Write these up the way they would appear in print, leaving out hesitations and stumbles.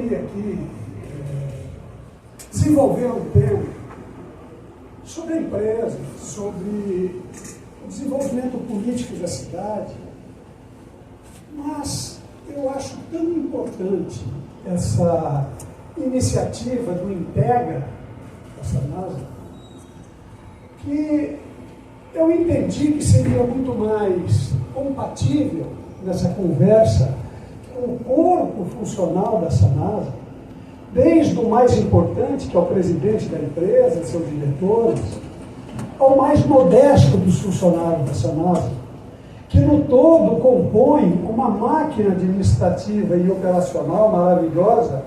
queria aqui desenvolver um tema sobre a empresa, sobre o desenvolvimento político da cidade, mas eu acho tão importante essa iniciativa do Integra, da Sanasa, que eu entendi que seria muito mais compatível nessa conversa com o corpo funcional da Sanasa, desde o mais importante, que é o presidente da empresa, seus diretores, ao mais modesto dos funcionários da Sanasa, que no todo compõe uma máquina administrativa e operacional maravilhosa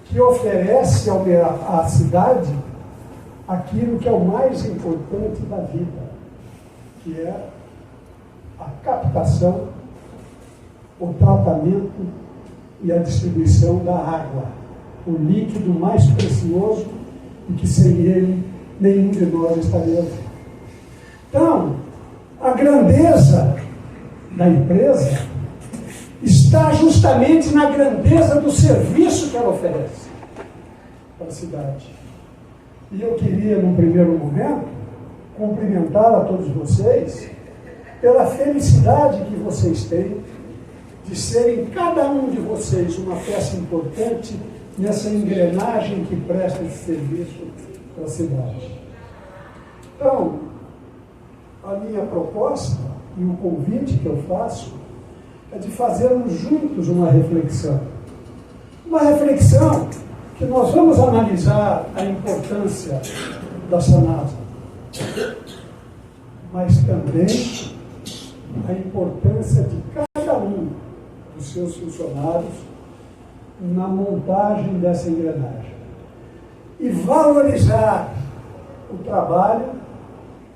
que oferece à cidade aquilo que é o mais importante da vida, que é a captação, o tratamento e a distribuição da água, o líquido mais precioso e que sem ele nenhum de nós estaria vivo. Então, a grandeza da empresa está justamente na grandeza do serviço que ela oferece para a cidade. E eu queria, num primeiro momento, cumprimentar a todos vocês pela felicidade que vocês têm de serem, cada um de vocês, uma peça importante nessa engrenagem que presta esse serviço para a cidade. Então, a minha proposta e o convite que eu faço é de fazermos juntos uma reflexão. Uma reflexão que nós vamos analisar a importância da Sanasa, mas também a importância de cada um dos seus funcionários na montagem dessa engrenagem. E valorizar o trabalho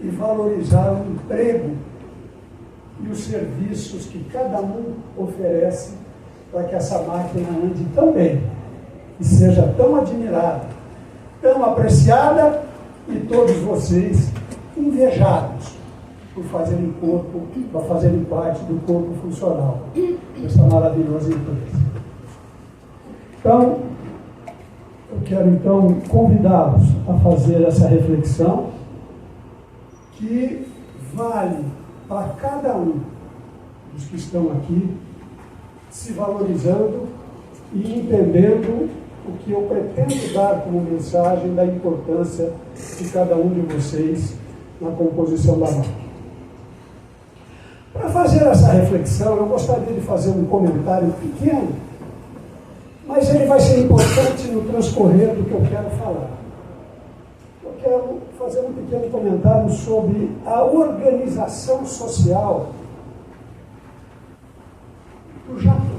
e valorizar o emprego e os serviços que cada um oferece para que essa máquina ande tão bem e seja tão admirada, tão apreciada e todos vocês invejados por fazerem parte do corpo funcional dessa maravilhosa empresa. Então, eu quero então convidá-los a fazer essa reflexão que vale para cada um dos que estão aqui, se valorizando e entendendo o que eu pretendo dar como mensagem da importância de cada um de vocês na composição da máquina. Para fazer essa reflexão, eu gostaria de fazer um comentário pequeno, mas ele vai ser importante no transcorrer do que eu quero falar. Eu quero fazer um pequeno comentário sobre a organização social do Japão.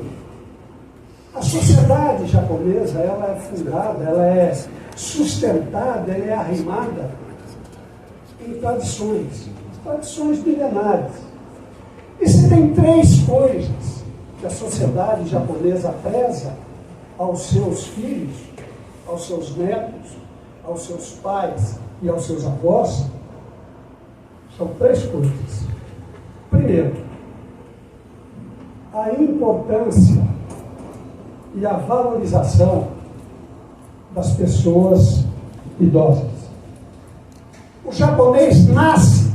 A sociedade japonesa, ela é fundada, ela é sustentada, ela é arrimada em tradições milenares. E se tem três coisas que a sociedade japonesa preza aos seus filhos, aos seus netos, aos seus pais e aos seus avós, são três coisas. Primeiro, a importância e a valorização das pessoas idosas. O japonês nasce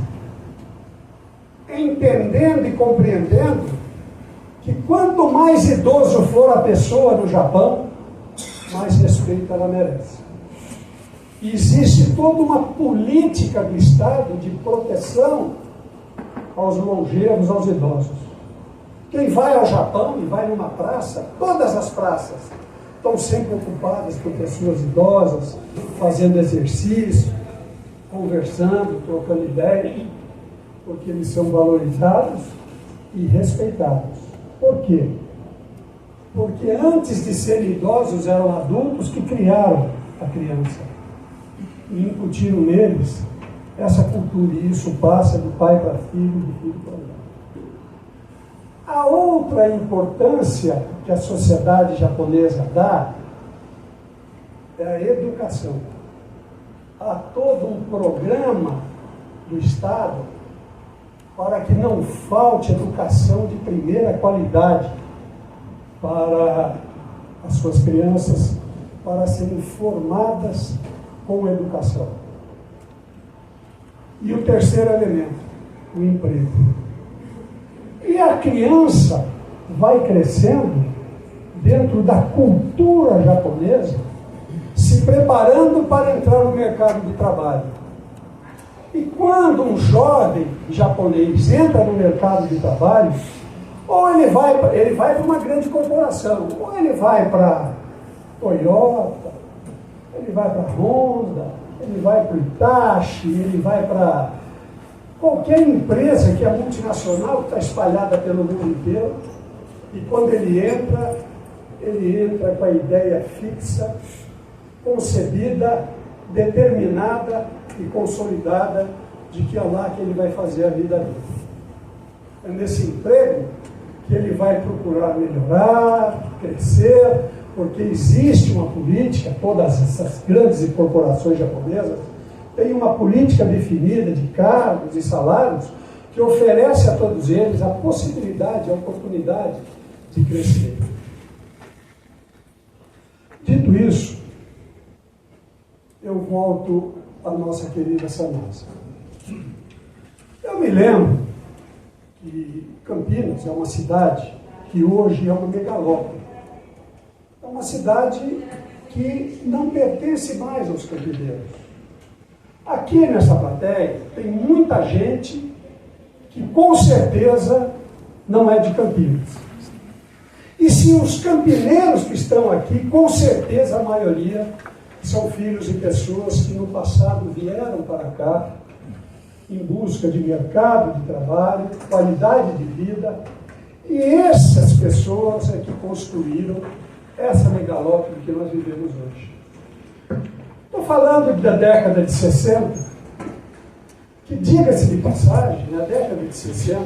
entendendo e compreendendo que quanto mais idoso for a pessoa no Japão, mais respeito ela merece. E existe toda uma política do Estado de proteção aos longevos, aos idosos. Quem vai ao Japão e vai numa praça, todas as praças estão sempre ocupadas por pessoas idosas, fazendo exercício, conversando, trocando ideias, porque eles são valorizados e respeitados. Por quê? Porque antes de serem idosos, eram adultos que criaram a criança e incutiram neles essa cultura, e isso passa de pai para filho, de filho para neto. A outra importância que a sociedade japonesa dá é a educação. Há todo um programa do Estado para que não falte educação de primeira qualidade para as suas crianças para serem formadas com educação. E o terceiro elemento, o emprego. E a criança vai crescendo dentro da cultura japonesa, se preparando para entrar no mercado de trabalho. E quando um jovem japonês entra no mercado de trabalho, ou ele vai para uma grande corporação, ou ele vai para Toyota, ele vai para Honda, ele vai para o Hitachi, ele vai para qualquer empresa que é multinacional, que está espalhada pelo mundo inteiro. E quando ele entra com a ideia fixa, concebida, determinada e consolidada de que é lá que ele vai fazer a vida dele. É nesse emprego que ele vai procurar melhorar, crescer, porque existe uma política, todas essas grandes corporações japonesas têm uma política definida de cargos e salários que oferece a todos eles a possibilidade, a oportunidade de crescer. Dito isso, eu volto à nossa querida Sanasa. Eu me lembro que Campinas é uma cidade que hoje é uma megalópole. É uma cidade que não pertence mais aos campineiros. Aqui nessa plateia tem muita gente que com certeza não é de Campinas. E se os campineiros que estão aqui, com certeza a maioria são filhos de pessoas que no passado vieram para cá em busca de mercado de trabalho, qualidade de vida, e essas pessoas é que construíram essa megalópole que nós vivemos hoje. Estou falando da década de 60, que, diga-se de passagem, na década de 60,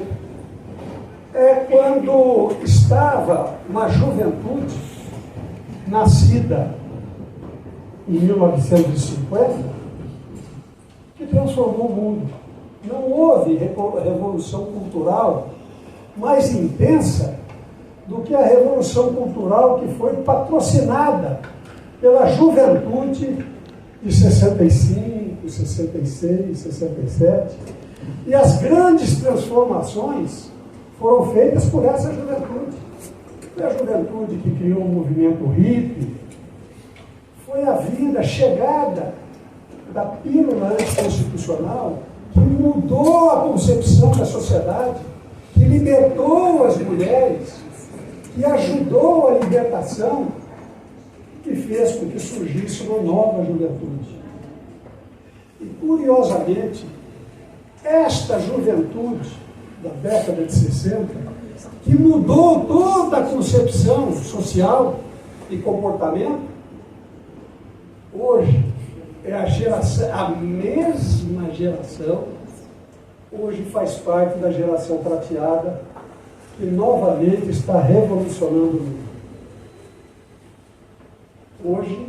é quando estava uma juventude nascida em 1950 que transformou o mundo. Não houve revolução cultural mais intensa do que a revolução cultural que foi patrocinada pela juventude de 65, 66, 67. E as grandes transformações foram feitas por essa juventude. Foi a juventude que criou o movimento hippie, foi a vinda, a chegada da pílula anticonstitucional que mudou a concepção da sociedade, que libertou as mulheres, que ajudou a libertação, que fez com que surgisse uma nova juventude. E, curiosamente, esta juventude da década de 60, que mudou toda a concepção social e comportamento, hoje é a mesma geração, hoje faz parte da geração prateada, que novamente está revolucionando o mundo. Hoje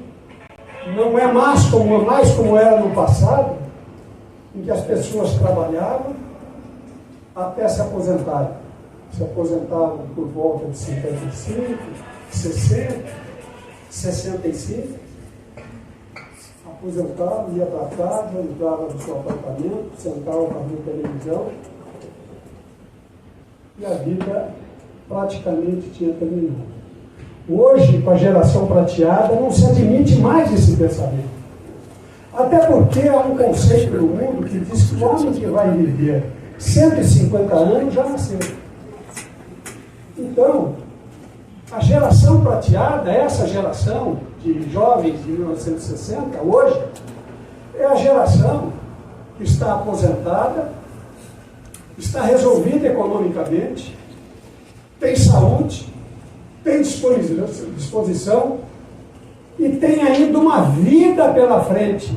não é mais como era no passado, em que as pessoas trabalhavam até se aposentarem. Se aposentavam por volta de 55, 60, 65, aposentavam, ia para casa, entrava no seu apartamento, sentava para ver televisão, e a vida praticamente tinha terminado. Hoje, com a geração prateada, não se admite mais esse pensamento. Até porque há um conceito no mundo que diz que o homem que vai viver 150 anos já nasceu. Então, a geração prateada, essa geração de jovens de 1960, hoje, é a geração que está aposentada, está resolvida economicamente, tem saúde, tem disposição e tem ainda uma vida pela frente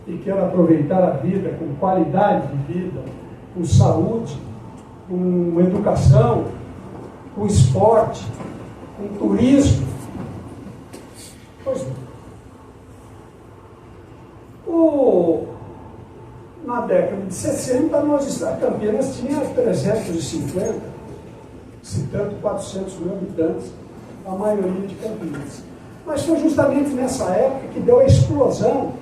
e quer aproveitar a vida com qualidade de vida, com saúde, com educação, com esporte, com turismo. Pois bem. Na década de 60, a Campinas tinha 350, se tanto 400 mil habitantes. a maioria de Campinas. Mas foi justamente nessa época que deu a explosão,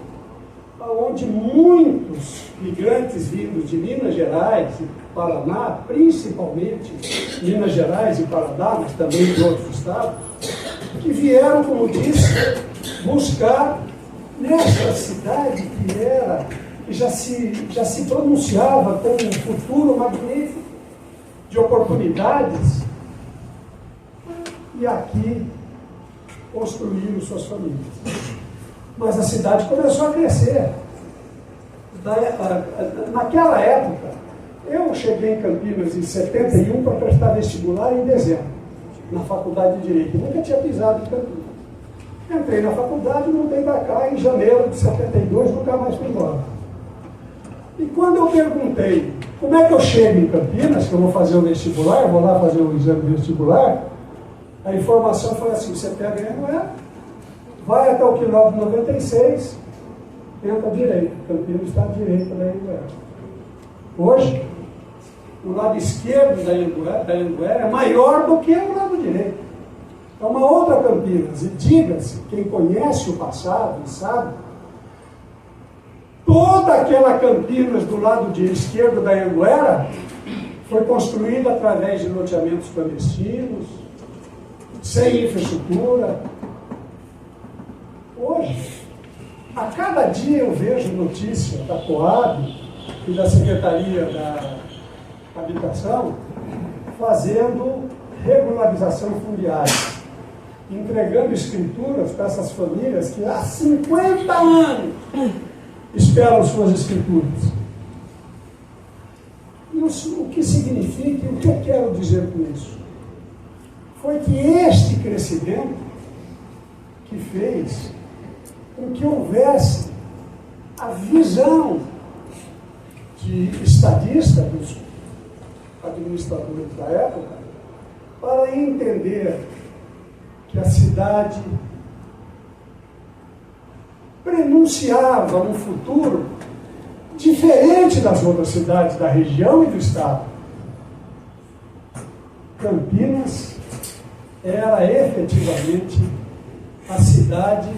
onde muitos migrantes vindos de Minas Gerais e Paraná, principalmente Minas Gerais e Paraná, mas também de outros estados, que vieram, como disse, buscar nessa cidade que já se pronunciava como um futuro magnífico de oportunidades, e aqui construíram suas famílias. Mas a cidade começou a crescer. Naquela época, eu cheguei em Campinas em 71 para prestar vestibular em dezembro, na Faculdade de Direito. Nunca tinha pisado em Campinas. Entrei na faculdade e voltei para cá em janeiro de 72, nunca mais fui embora. E quando eu perguntei como é que eu chego em Campinas, que eu vou fazer o vestibular, vou lá fazer o exame vestibular, a informação foi assim: você pega a Anhanguera, vai até o quilômetro 96, entra à direita. Campinas está à direita da Anhanguera. Hoje, o lado esquerdo da Anhanguera é maior do que o lado direito. É uma outra Campinas. E diga-se, quem conhece o passado e sabe, toda aquela Campinas do lado esquerdo da Anhanguera foi construída através de loteamentos clandestinos, sem infraestrutura. Hoje, a cada dia eu vejo notícia da Coab e da Secretaria da Habitação fazendo regularização fundiária, entregando escrituras para essas famílias que há 50 anos esperam suas escrituras. E o que significa, e o que eu quero dizer com isso? Foi que este crescimento que fez com que houvesse a visão de estadista, dos administradores da época, para entender que a cidade prenunciava um futuro diferente das outras cidades da região e do estado. Campinas era efetivamente a cidade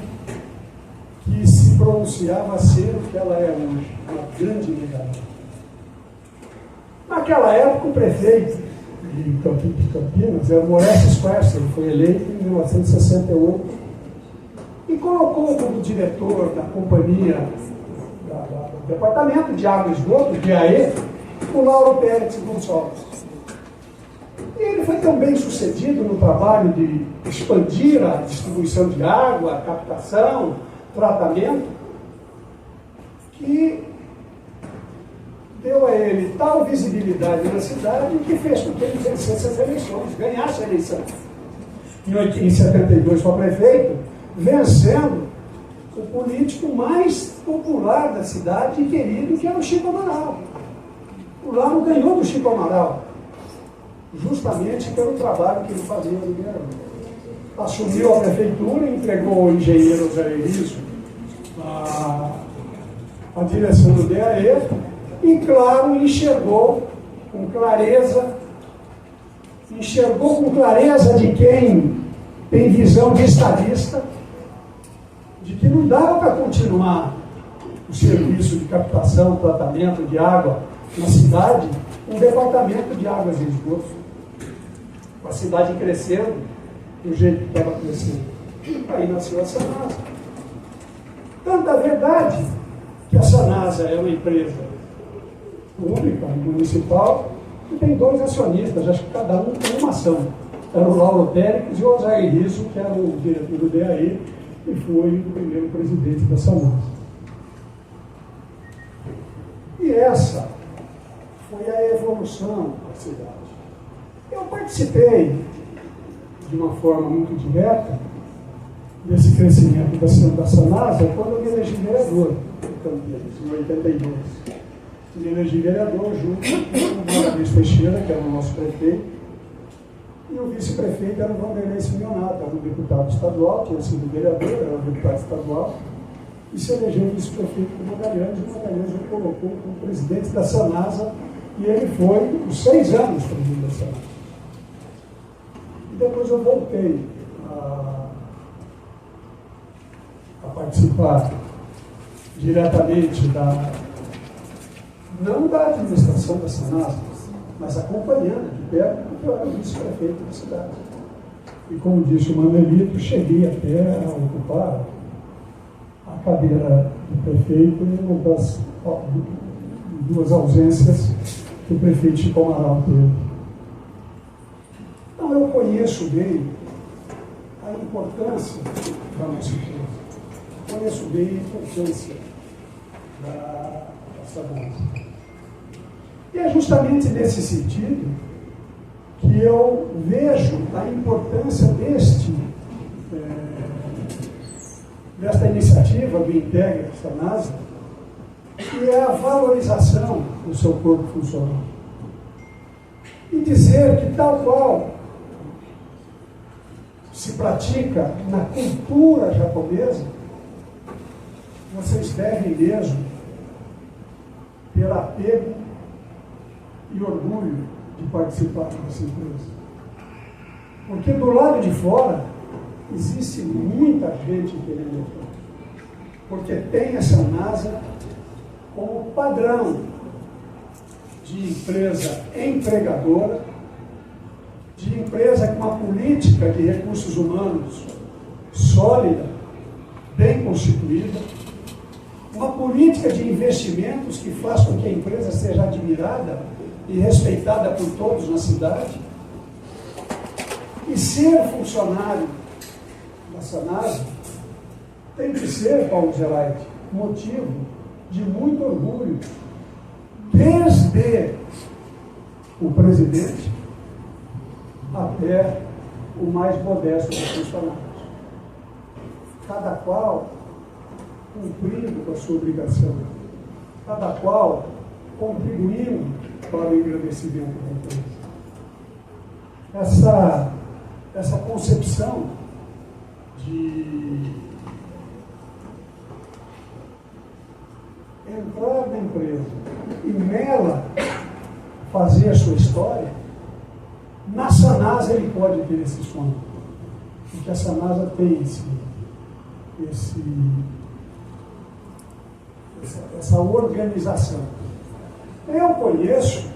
que se pronunciava ser o que ela é hoje, uma grande unidade. Naquela época, o prefeito de Campinas era o Moraes Quercia, ele foi eleito em 1968 e colocou como diretor da companhia, do Departamento de Água e Esgoto, DAE, o Lauro Pérez Gonçalves. E ele foi tão bem sucedido no trabalho de expandir a distribuição de água, a captação, tratamento, que deu a ele tal visibilidade na cidade que fez com que ele vencesse as eleições, ganhasse a eleição. Em 72 para prefeito, vencendo o político mais popular da cidade e querido, que era o Chico Amaral. O Lauro ganhou do Chico Amaral, justamente pelo trabalho que ele fazia no Ribeirão. Assumiu a prefeitura, entregou ao engenheiro Zé Elísio a direção do DAE e, claro, enxergou com clareza de quem tem visão de estadista, de que não dava para continuar o serviço de captação, tratamento de água na cidade, um departamento de águas e esgoto, com a cidade crescendo do jeito que estava crescendo. Aí nasceu a Sanasa. Tanta verdade que a Sanasa é uma empresa pública, municipal, que tem dois acionistas, acho que cada um tem uma ação. Era o Lauro Pérez e o Osair Riso, que era o diretor do DAE e foi o primeiro presidente da Sanasa. E essa foi a evolução da cidade. Eu participei de uma forma muito direta desse crescimento da Sanasa quando eu me elegi vereador em Campinas, em 82. Me elegi vereador junto com o Maurício Teixeira, que era o nosso prefeito, e o vice-prefeito era o Vanderlei Simeonato, era um deputado estadual, tinha sido vereador, era um deputado estadual, e se elegeu vice-prefeito do Magalhães, e o Magalhães o colocou como presidente da Sanasa, e ele foi por 6 anos presidente da Sanasa. E depois eu voltei participar diretamente não da administração da Sanasa, mas acompanhando de perto, porque eu era vice-prefeito da cidade. E como disse o Manuelito, cheguei até a ocupar a cadeira do prefeito em uma das duas ausências que o prefeito Chico Amaral teve. Então eu conheço bem a importância da nossa empresa. Conheço bem a importância da Sanasa. E é justamente nesse sentido que eu vejo a importância desta iniciativa do Integra Sanasa, que é a valorização do seu corpo funcional. E dizer que tal qual se pratica na cultura japonesa, vocês devem mesmo ter apego e orgulho de participar dessa empresa. Porque do lado de fora existe muita gente querendo entrar. Porque tem essa NASA como padrão de empresa empregadora, de empresa com uma política de recursos humanos sólida, bem constituída, uma política de investimentos que faz com que a empresa seja admirada e respeitada por todos na cidade. E ser funcionário da Sanasa tem que ser, Paulo Geraide, motivo de muito orgulho, desde o presidente até o mais modesto dos funcionários. Cada qual cumprindo com a sua obrigação, cada qual contribuindo para o engrandecimento da empresa. Essa concepção de entrar na empresa e nela fazer a sua história, na Sanasa ele pode ter esse sonho, porque a Sanasa tem essa organização. Eu conheço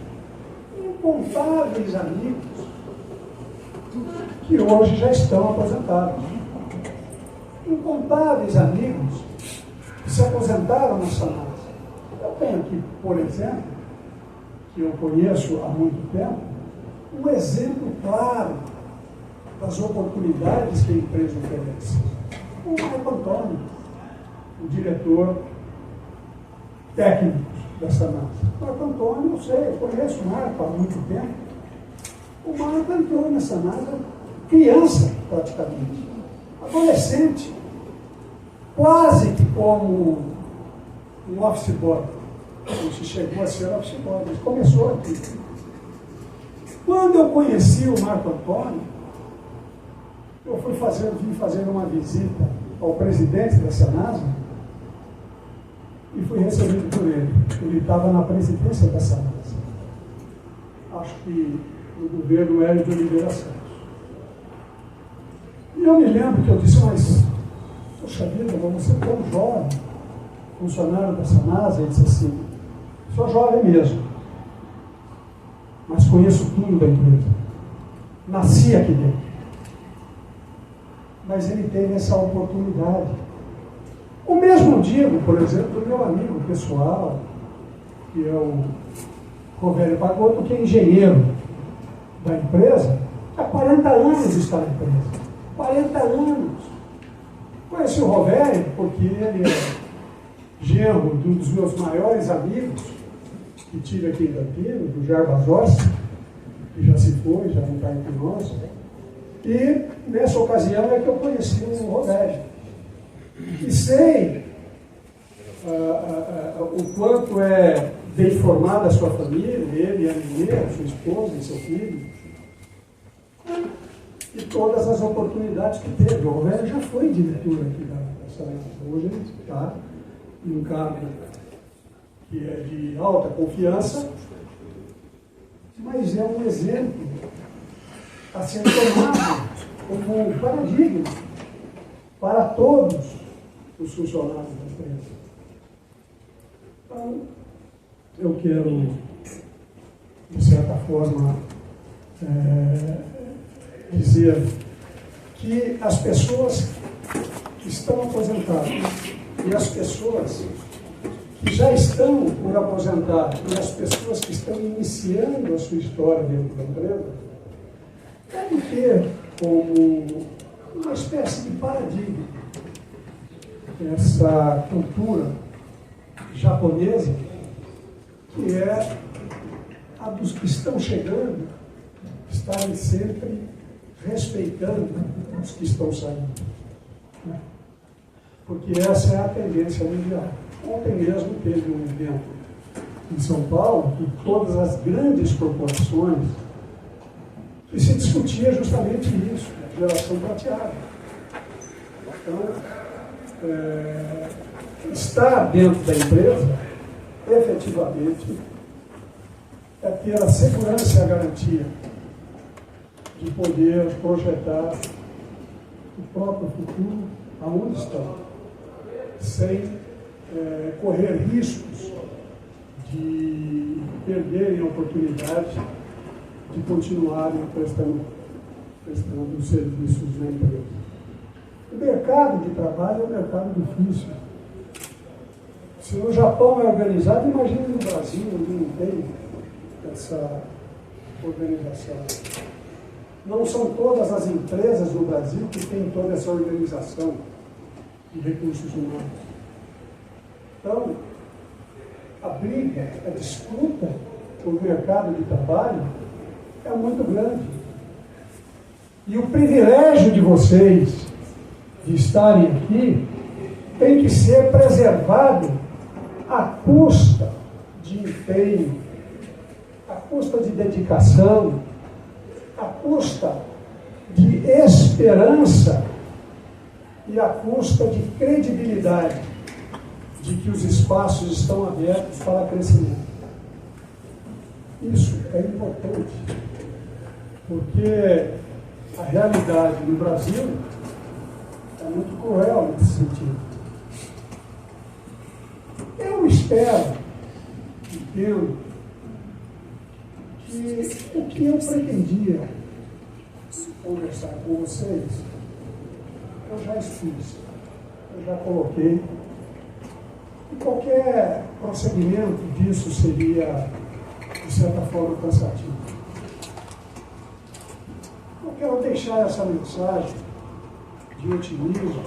incontáveis amigos que hoje já estão aposentados. Incontáveis amigos que se aposentaram na Sanasa. Eu tenho aqui, por exemplo, que eu conheço há muito tempo, um exemplo claro das oportunidades que a empresa oferece. O Marco Antônio, o diretor técnico da Sanasa. Marco Antônio, eu sei, eu conheço o Marco há muito tempo. O Marco entrou na Sanasa criança, praticamente, adolescente, quase que como um office boy. Não se chegou a ser office boy, mas começou aqui. Quando eu conheci o Marco Antônio, eu vim fazer uma visita ao presidente da Sanasa e fui recebido por ele. Ele estava na presidência da Sanasa. Acho que no governo Hélio de Oliveira Santos. E eu me lembro que eu disse, mas, poxa vida, você é tão jovem, funcionário da Sanasa. Ele disse assim, sou jovem mesmo, mas conheço tudo da empresa. Nasci aqui dentro. Mas ele teve essa oportunidade. O mesmo digo, por exemplo, do meu amigo pessoal, que é o Rovério Pagotto, que é engenheiro da empresa, há 40 anos está na empresa. 40 anos. Conheci o Rovério porque ele é genro de um dos meus maiores amigos que tive aqui em Campinas, do Jarbas Rossi, que já se foi, já não está entre nós. E nessa ocasião é que eu conheci o Rovério. E sei o quanto é bem formada a sua família, ele e a Mineira, sua esposa e seu filho, e todas as oportunidades que teve. O Rovério já foi diretor aqui da Sanasa. Hoje ele está em um cargo que é de alta confiança, mas é um exemplo a ser tomado como um paradigma para todos os funcionários da empresa. Então, eu quero, de certa forma, dizer que as pessoas que estão aposentadas e as pessoas que já estão por aposentar e as pessoas que estão iniciando a sua história dentro da empresa devem ter como uma espécie de paradigma essa cultura japonesa, que é a dos que estão chegando estarem sempre respeitando os que estão saindo. Porque essa é a tendência mundial. Ontem mesmo teve um evento em São Paulo, que todas as grandes corporações, e se discutia justamente isso, a geração prateada. Então, estar dentro da empresa, efetivamente, é ter a segurança e a garantia de poder projetar o próprio futuro aonde está, sem correr riscos de perderem a oportunidade de continuarem prestando serviços na empresa. O mercado de trabalho é um mercado difícil. Se no Japão é organizado, imagine no Brasil, onde não tem essa organização. Não são todas as empresas no Brasil que têm toda essa organização de recursos humanos. Então, a briga, a disputa por mercado de trabalho é muito grande. E o privilégio de vocês de estarem aqui tem que ser preservado à custa de empenho, à custa de dedicação, à custa de esperança e à custa de credibilidade de que os espaços estão abertos para crescimento. Isso é importante, porque a realidade no Brasil é muito cruel nesse sentido. Eu espero, entendo, que o que eu pretendia conversar com vocês, eu já fiz, eu já coloquei. E qualquer prosseguimento disso seria, de certa forma, cansativo. Eu quero deixar essa mensagem de otimismo,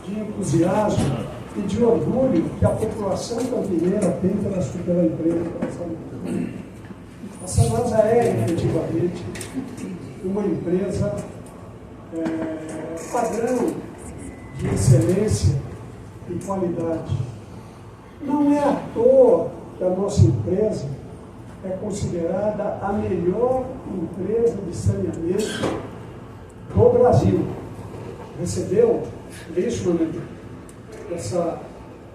de entusiasmo e de orgulho que a população campineira tem pela empresa. A Sanasa é, efetivamente, uma empresa padrão de excelência e qualidade. Não é à toa que a nossa empresa é considerada a melhor empresa de saneamento do Brasil. Recebeu, isso, meu amigo,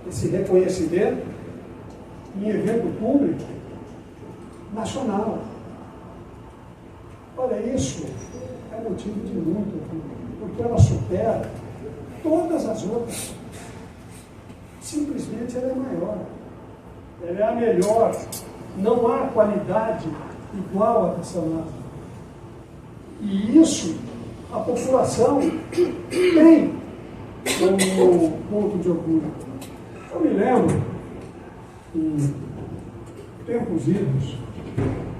esse reconhecimento em evento público nacional. Olha, isso é motivo de muito orgulho, porque ela supera todas as outras. Simplesmente ela é maior, ela é a melhor, não há qualidade igual a dessa NASA. E isso a população tem como ponto de orgulho. Eu me lembro, em tempos idos,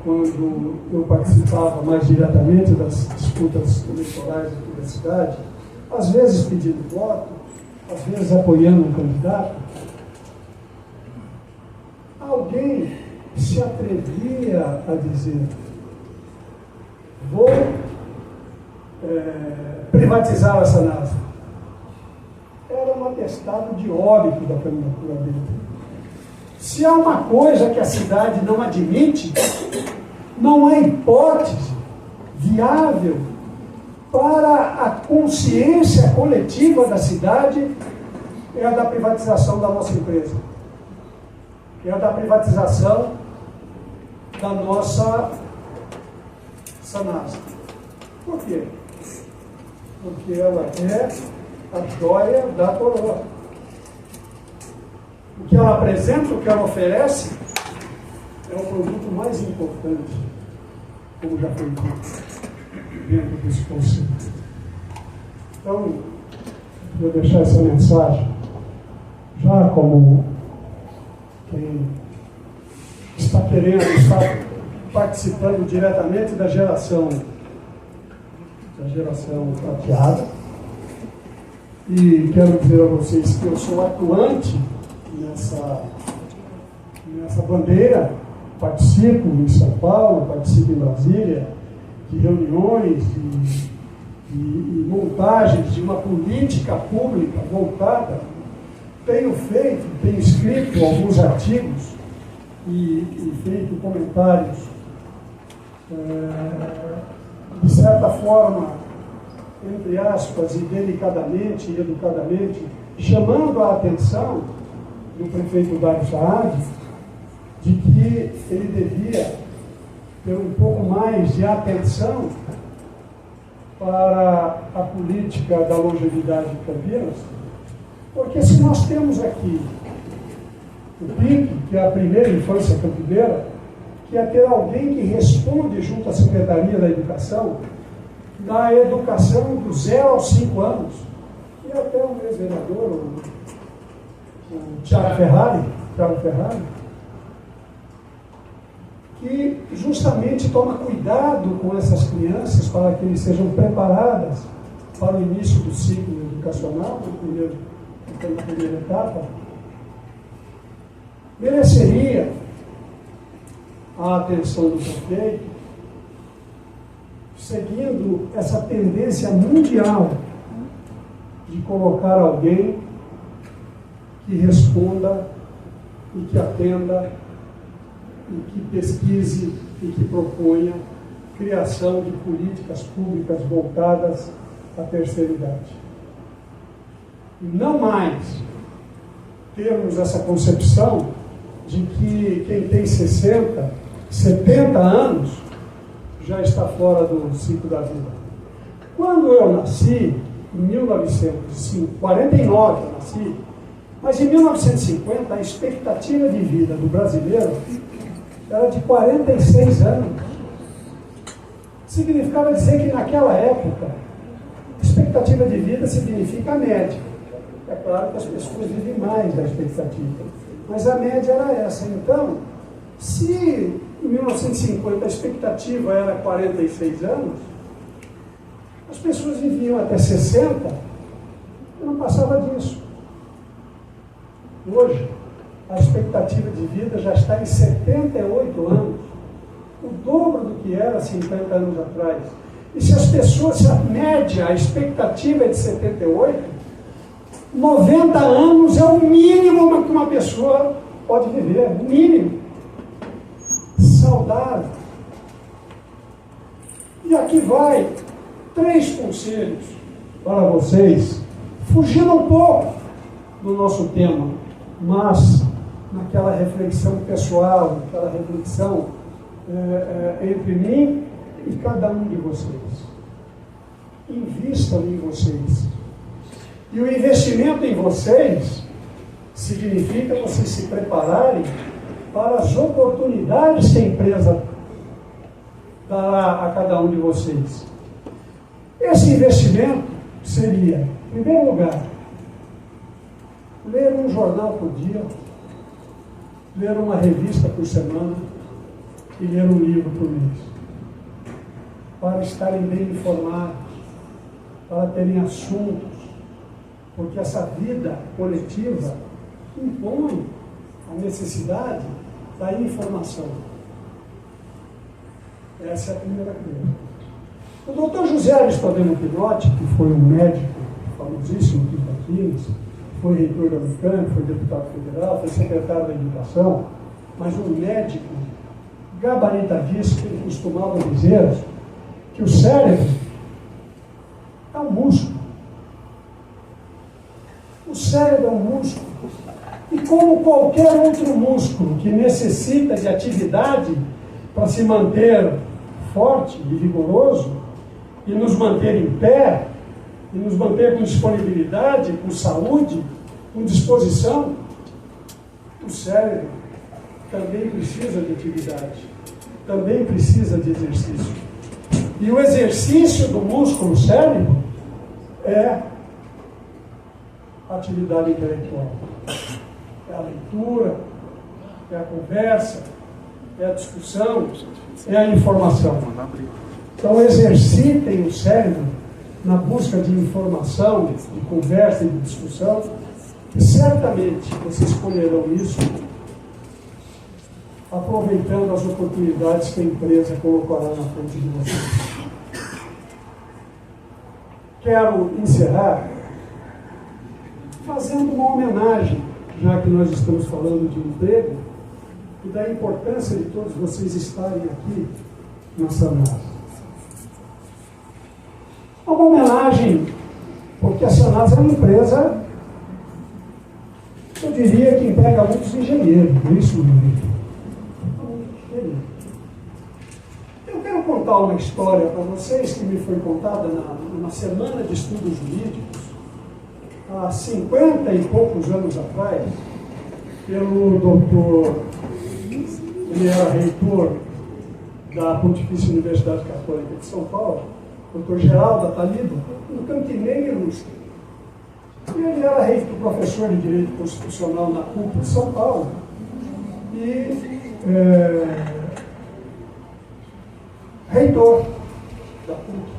quando eu participava mais diretamente das disputas eleitorais aqui da cidade, às vezes pedindo voto, às vezes apoiando um candidato, alguém se atrevia a dizer: vou privatizar a Sanasa. Era um atestado de óbito da candidatura dele. Se há uma coisa que a cidade não admite, não há hipótese viável para a consciência coletiva da cidade, é a da privatização da nossa empresa, é a da privatização da nossa Sanasa. Por quê? Porque ela é a joia da coroa. O que ela apresenta, o que ela oferece, é o produto mais importante, como já foi dito, dentro desse conceito. Então, vou deixar essa mensagem, já como quem está estar participando diretamente da geração prateada. E quero dizer a vocês que eu sou atuante nessa bandeira, participo em São Paulo, participo em Brasília, de reuniões e montagens de uma política pública voltada. Tenho escrito alguns artigos e feito comentários, de certa forma, entre aspas, e delicadamente e educadamente, chamando a atenção do prefeito Dario Saad de que ele devia ter um pouco mais de atenção para a política da longevidade de Campinas, porque se nós temos aqui o PIC, que é a primeira infância campineira, que é ter alguém que responde junto à Secretaria da Educação, da educação do 0 aos 5 anos, e até o ex-vereador, o Thiago Ferrari, que justamente toma cuidado com essas crianças para que eles sejam preparadas para o início do ciclo educacional, na primeira etapa, mereceria a atenção do prefeito, seguindo essa tendência mundial de colocar alguém que responda e que atenda e que pesquise e que proponha criação de políticas públicas voltadas à terceira idade. E não mais termos essa concepção de que quem tem 60, 70 anos já está fora do ciclo da vida. Quando eu nasci, em 1949 eu nasci, mas em 1950 a expectativa de vida do brasileiro era de 46 anos. Significava dizer que naquela época, expectativa de vida significa a média. É claro que as pessoas vivem mais da expectativa, mas a média era essa. Então, se em 1950 a expectativa era 46 anos, as pessoas viviam até 60 e não passava disso. Hoje, a expectativa de vida já está em 78 anos, o dobro do que era 50 anos atrás. E se a média, a expectativa é de 78, 90 anos é o mínimo que uma pessoa pode viver, o mínimo. Saudável. E aqui vai 3 conselhos para vocês, fugindo um pouco do nosso tema, mas naquela reflexão pessoal, naquela reflexão entre mim e cada um de vocês. Invistam em vocês. E o investimento em vocês significa vocês se prepararem para as oportunidades que a empresa dará a cada um de vocês. Esse investimento seria, em primeiro lugar, ler um jornal por dia, ler uma revista por semana e ler um livro por mês, para estarem bem informados, para terem assuntos, porque essa vida coletiva impõe a necessidade da informação. Essa é a primeira coisa. O doutor José Aristodemo Pinotti, que foi um médico famosíssimo aqui em Campinas, foi reitor da Unicamp, foi deputado federal, foi secretário da Educação, mas um médico gabaritadíssimo, ele costumava dizer que o cérebro é um músculo. O cérebro é um músculo. E como qualquer outro músculo que necessita de atividade para se manter forte e vigoroso e nos manter em pé, e nos manter com disponibilidade, com saúde, com disposição, o cérebro também precisa de atividade, também precisa de exercício. E o exercício do músculo cérebro é a atividade intelectual. É a leitura, é a conversa, é a discussão, é a informação. Então exercitem o cérebro na busca de informação, de conversa e de discussão, e certamente vocês colherão isso aproveitando as oportunidades que a empresa colocará na frente de vocês. Quero encerrar fazendo uma homenagem, já que nós estamos falando de emprego, e da importância de todos vocês estarem aqui na Sanasa. Uma homenagem, porque a Sanasa é uma empresa, eu diria que emprega muitos engenheiros, não é isso, meu? Eu quero contar uma história para vocês que me foi contada na Semana de Estudos Jurídicos, há 50 e poucos anos atrás, pelo doutor, ele era reitor da Pontifícia Universidade Católica de São Paulo, doutor Geraldo Ataliba, um campineiro ilustre. E ele era reitor, professor de Direito Constitucional na PUC de São Paulo, e reitor da PUC.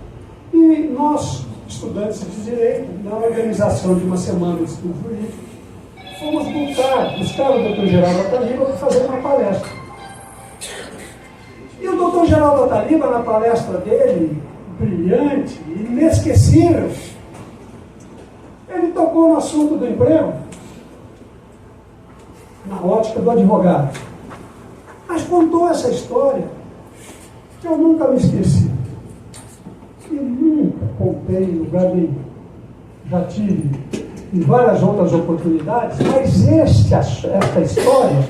E nós, estudantes de Direito, na organização de uma semana de estudo jurídico, fomos buscar o doutor Geraldo Ataliba para fazer uma palestra. E o doutor Geraldo Ataliba, na palestra dele, brilhante, inesquecível, ele tocou no assunto do emprego, na ótica do advogado. Mas contou essa história que eu nunca me esqueci. E nunca contei em lugar nenhum. Já tive em várias outras oportunidades, mas esta história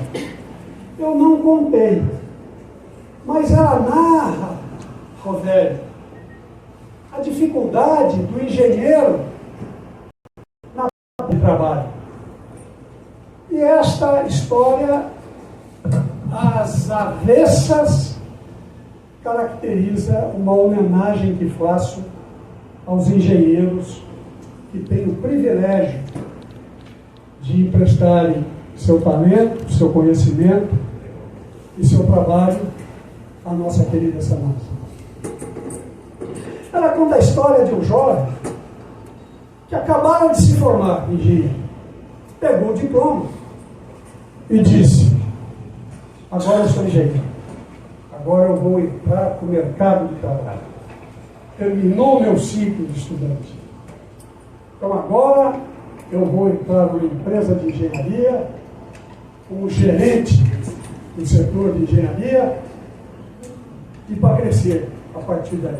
eu não contei. Mas ela narra, Rovério, a dificuldade do engenheiro na de trabalho. E esta história, às avessas, caracteriza uma homenagem que faço aos engenheiros que têm o privilégio de emprestarem seu talento, seu conhecimento e seu trabalho à nossa querida Sanasa. Ela conta a história de um jovem que acabara de se formar em engenheiro, pegou o diploma e disse: agora eu sou engenheiro, agora eu vou entrar para o mercado de trabalho. Terminou o meu ciclo de estudante. Então agora eu vou entrar numa empresa de engenharia, como gerente do setor de engenharia, e para crescer a partir daí.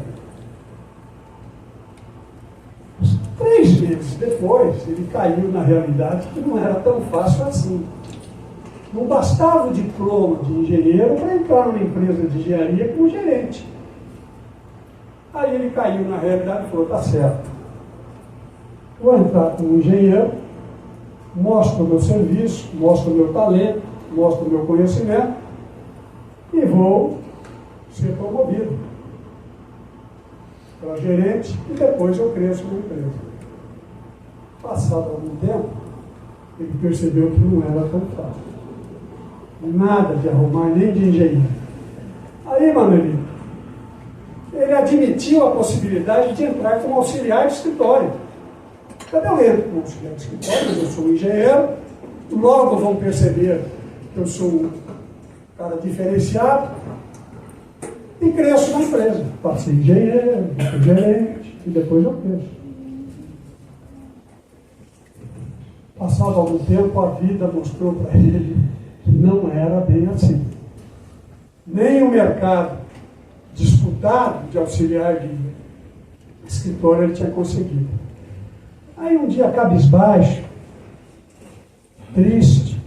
3 meses depois, ele caiu na realidade que não era tão fácil assim. Não bastava o diploma de engenheiro para entrar numa empresa de engenharia como gerente. Aí ele caiu na realidade e falou: tá certo, vou entrar como engenheiro, mostro o meu serviço, mostro o meu talento, mostro o meu conhecimento e vou ser promovido para gerente e depois eu cresço na empresa. Passado algum tempo, ele percebeu que não era tão fácil. Nada de arrumar, nem de engenheiro. Aí, Manuelito, ele admitiu a possibilidade de entrar como auxiliar de escritório. Cadê eu entro como auxiliar de escritório? Mas eu sou engenheiro, logo vão perceber que eu sou um cara diferenciado e cresço na empresa. Passei engenheiro, depois gerente e depois eu cresço. Passado algum tempo, a vida mostrou para ele que não era bem assim. Nem o mercado disputado de auxiliar de escritório ele tinha conseguido. Aí um dia, cabisbaixo, triste,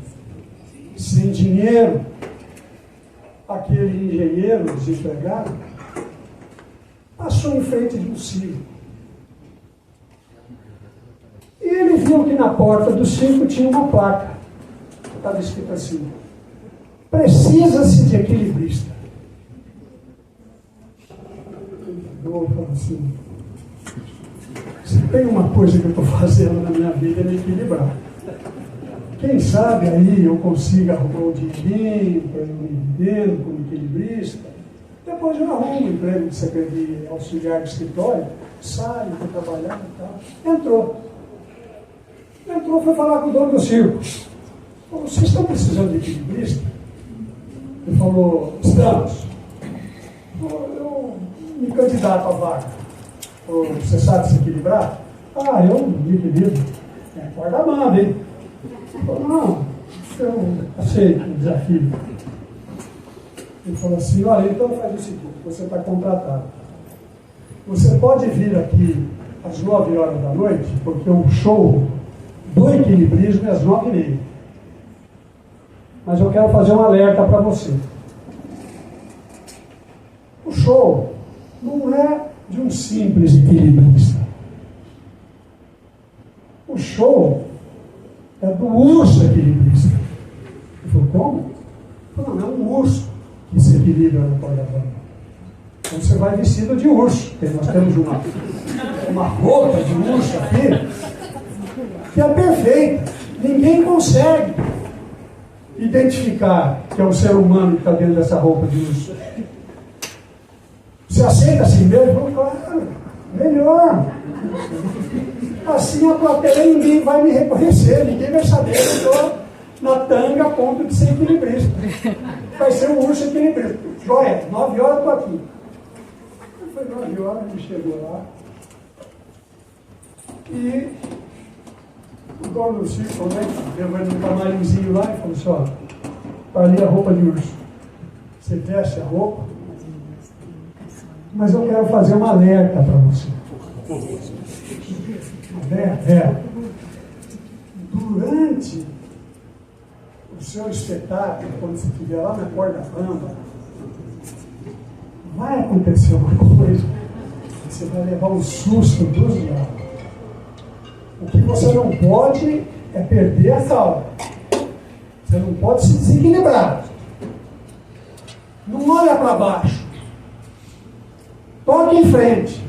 sem dinheiro, aquele engenheiro desempregado passou em frente de um silo E ele viu que na porta do circo tinha uma placa. Estava escrito assim: precisa-se de equilibrista. Eu falo assim: se tem uma coisa que eu estou fazendo na minha vida é me equilibrar. Quem sabe aí eu consigo arrumar um dinheirinho para eu me vivendo como equilibrista. Depois eu arrumo um emprego de auxiliar de escritório, saio para trabalhar e tal. Entrou, foi falar com o dono do circo. Falou: vocês estão precisando de equilibrista? Ele falou: estamos. Eu me candidato à vaga. Você sabe se equilibrar? Ah, eu me equilibro. É corda bamba, hein? Ele falou: não, eu aceito o desafio. Ele falou assim: olha, então faz o seguinte, você está contratado. Você pode vir aqui às 9 horas da noite, porque o show do equilibrismo é às 9h30. Mas eu quero fazer um alerta para você. O show não é de um simples equilibrista. O show é do urso equilibrista. Ele falou: como? Ele falou: não, é um urso que se equilibra na corda bamba. Então você vai vestido de urso, porque nós temos uma roupa de urso aqui que é perfeita. Ninguém consegue identificar que é um ser humano que está dentro dessa roupa de urso. Você aceita assim mesmo? Claro, melhor. Assim a plateia, ninguém vai me reconhecer, ninguém vai saber que eu estou na tanga a ponto de ser equilibrista. Vai ser um urso equilibrista. Joia, 9 horas eu estou aqui. Foi 9 horas, ele chegou lá. E o dono do circo, né, levando um camarimzinho lá e falou assim: ó, está ali a roupa de urso. Você veste a roupa, mas eu quero fazer uma alerta para você. Durante o seu espetáculo, quando você estiver lá na corda bamba, vai acontecer uma coisa. Você vai levar um susto dos lados. O que você não pode é perder a calma. Você não pode se desequilibrar. Não olha para baixo. Toque em frente.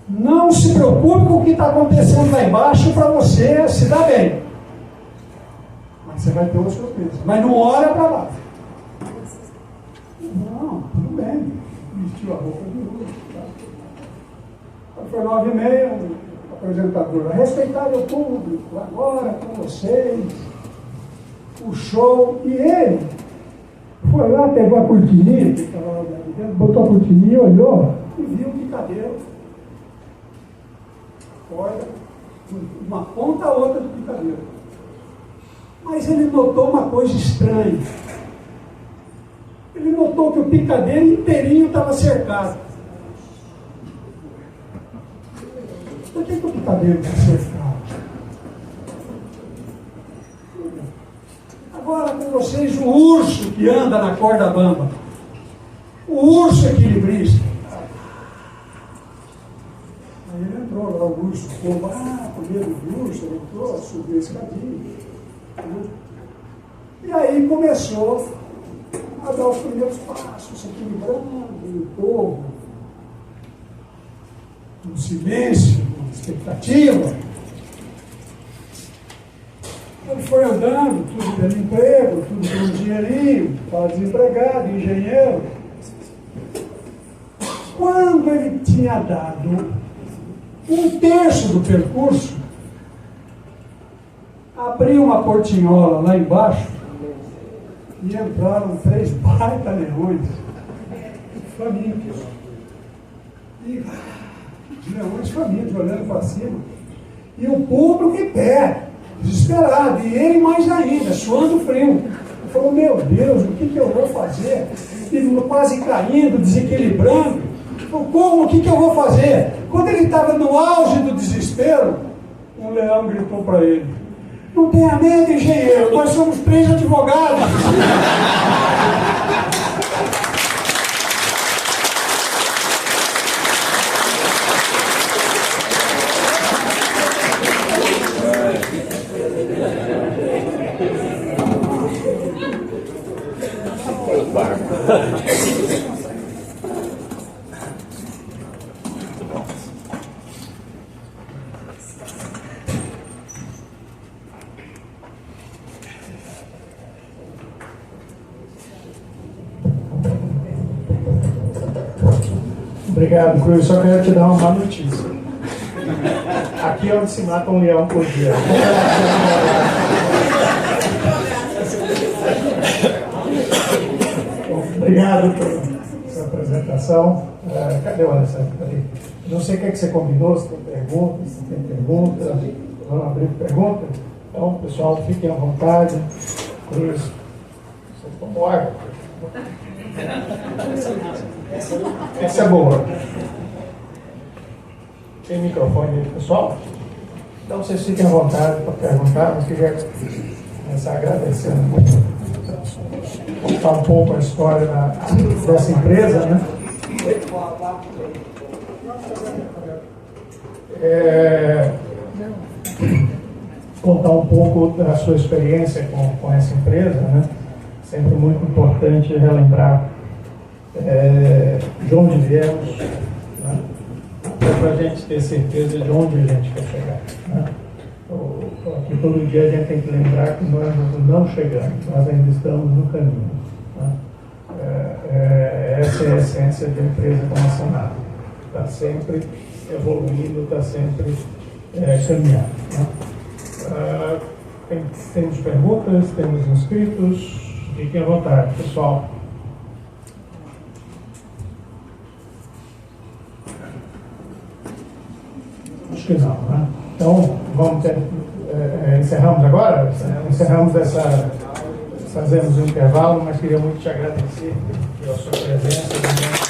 Não se preocupe com o que está acontecendo lá embaixo para você se dar bem. Mas você vai ter uma surpresa. Mas não olha para baixo. Não, tudo bem. Vestiu a roupa de luz. Tá? Foi 9h30, o apresentador: respeitável público, agora com vocês, o show. E ele foi lá, pegou a cortininha, que estava lá dentro, botou a cortininha, olhou e viu o picadeiro. Corda, uma ponta a outra do picadeiro. Mas ele notou uma coisa estranha. Ele notou que o picadeiro inteirinho estava cercado. Por que o picadeiro está cercado? Agora com vocês o urso que anda na corda bamba. O urso equilibrista. Aí ele entrou lá, o urso ficou lá, com medo do urso, ele entrou, subiu a escadinha. Né? E aí começou a dar os primeiros passos, equilibrando o povo, no silêncio, na expectativa. Ele foi andando, tudo dando emprego, tudo dando dinheirinho, estava desempregado, engenheiro. Quando ele tinha dado 1/3 do percurso, abriu uma portinhola lá embaixo e entraram 3 baita leões famintos. E leões famintos olhando para cima. E o público em pé, desesperado. E ele mais ainda, suando frio. Ele falou: meu Deus, o que eu vou fazer? E quase caindo, desequilibrando. Como? O que eu vou fazer? Quando ele estava no auge do desespero, um leão gritou para ele: não tenha medo, engenheiro, nós somos 3 advogados. Obrigado, Cruz. Só quero te dar uma má notícia. Aqui é onde se mata um leão por dia. Obrigado pela sua apresentação. Cadê o Alessandro? Não sei o que é que você combinou, se tem perguntas, se tem perguntas. Vamos abrir perguntas? Então, pessoal, fiquem à vontade. Cruz, você tomou água? Essa é boa. Tem microfone aí, pessoal? Então vocês fiquem à vontade para perguntar, mas queria começar agradecendo muito. Contar um pouco a história dessa empresa, né? Contar um pouco da sua experiência com essa empresa, né? Sempre muito importante relembrar de onde viemos, né? Para a gente ter certeza de onde a gente quer chegar, né? Aqui todo dia a gente tem que lembrar que nós não chegamos, nós ainda estamos no caminho, né? Essa é a essência de uma empresa como a Sanasa. Está sempre evoluindo, está sempre caminhando, né? Temos perguntas, temos inscritos. Fiquem à vontade, pessoal. Acho que não, né? Então, vamos encerramos agora? Encerramos fazemos um intervalo, mas queria muito te agradecer pela sua presença.